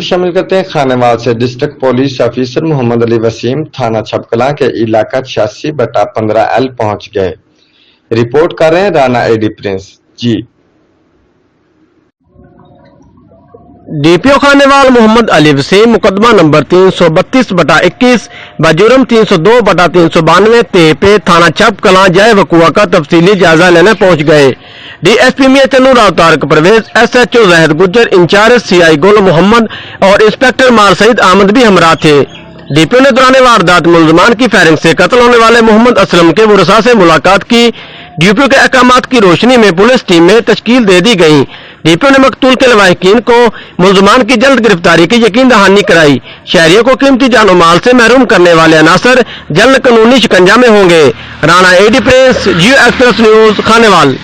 शामिल करते हैं। खानेवाल से district police officer Mohammad Ali Waseem थाना छबकला के इलाका 86/15L पहुंच गए। रिपोर्ट कर रहे हैं राना एडी प्रिंस जी। डीपीओ खानेवाल मोहम्मद अली वसीम मुकदमा नंबर 332/21 बजुर्म 302/392 पे थाना छप कलां जाए वकुआ का तफसीली जायजा लेने पहुंच गए। DSP Mian Channu Rao Tariq Pervez, SHO Zahid Gujjar, incharge CI Gul Mohammad और इंस्पेक्टर मार सईद अहमद भी हमरा थे। डीपीओ ने दौरान वारदात मुलजमान की फायरिंग से कत्ल होने वाले मोहम्मद असलम के वरसा से मुलाकात की। डीपीओ के अहकामात की रोशनी में पुलिस टीम में तश्कील दे दी गई। डीपीओ ने मकतूल के लवाहिकीन को मुलजमान की जल्द गिरफ्तारी की यकीन दहानी कराई। शहरियों को कीमती जानो माल से महरूम करने वाले अनासर जल्द कानूनी शिकंजा में होंगे। राना एडी प्रेस, जियो एक्सप्रेस न्यूज, खानेवाल।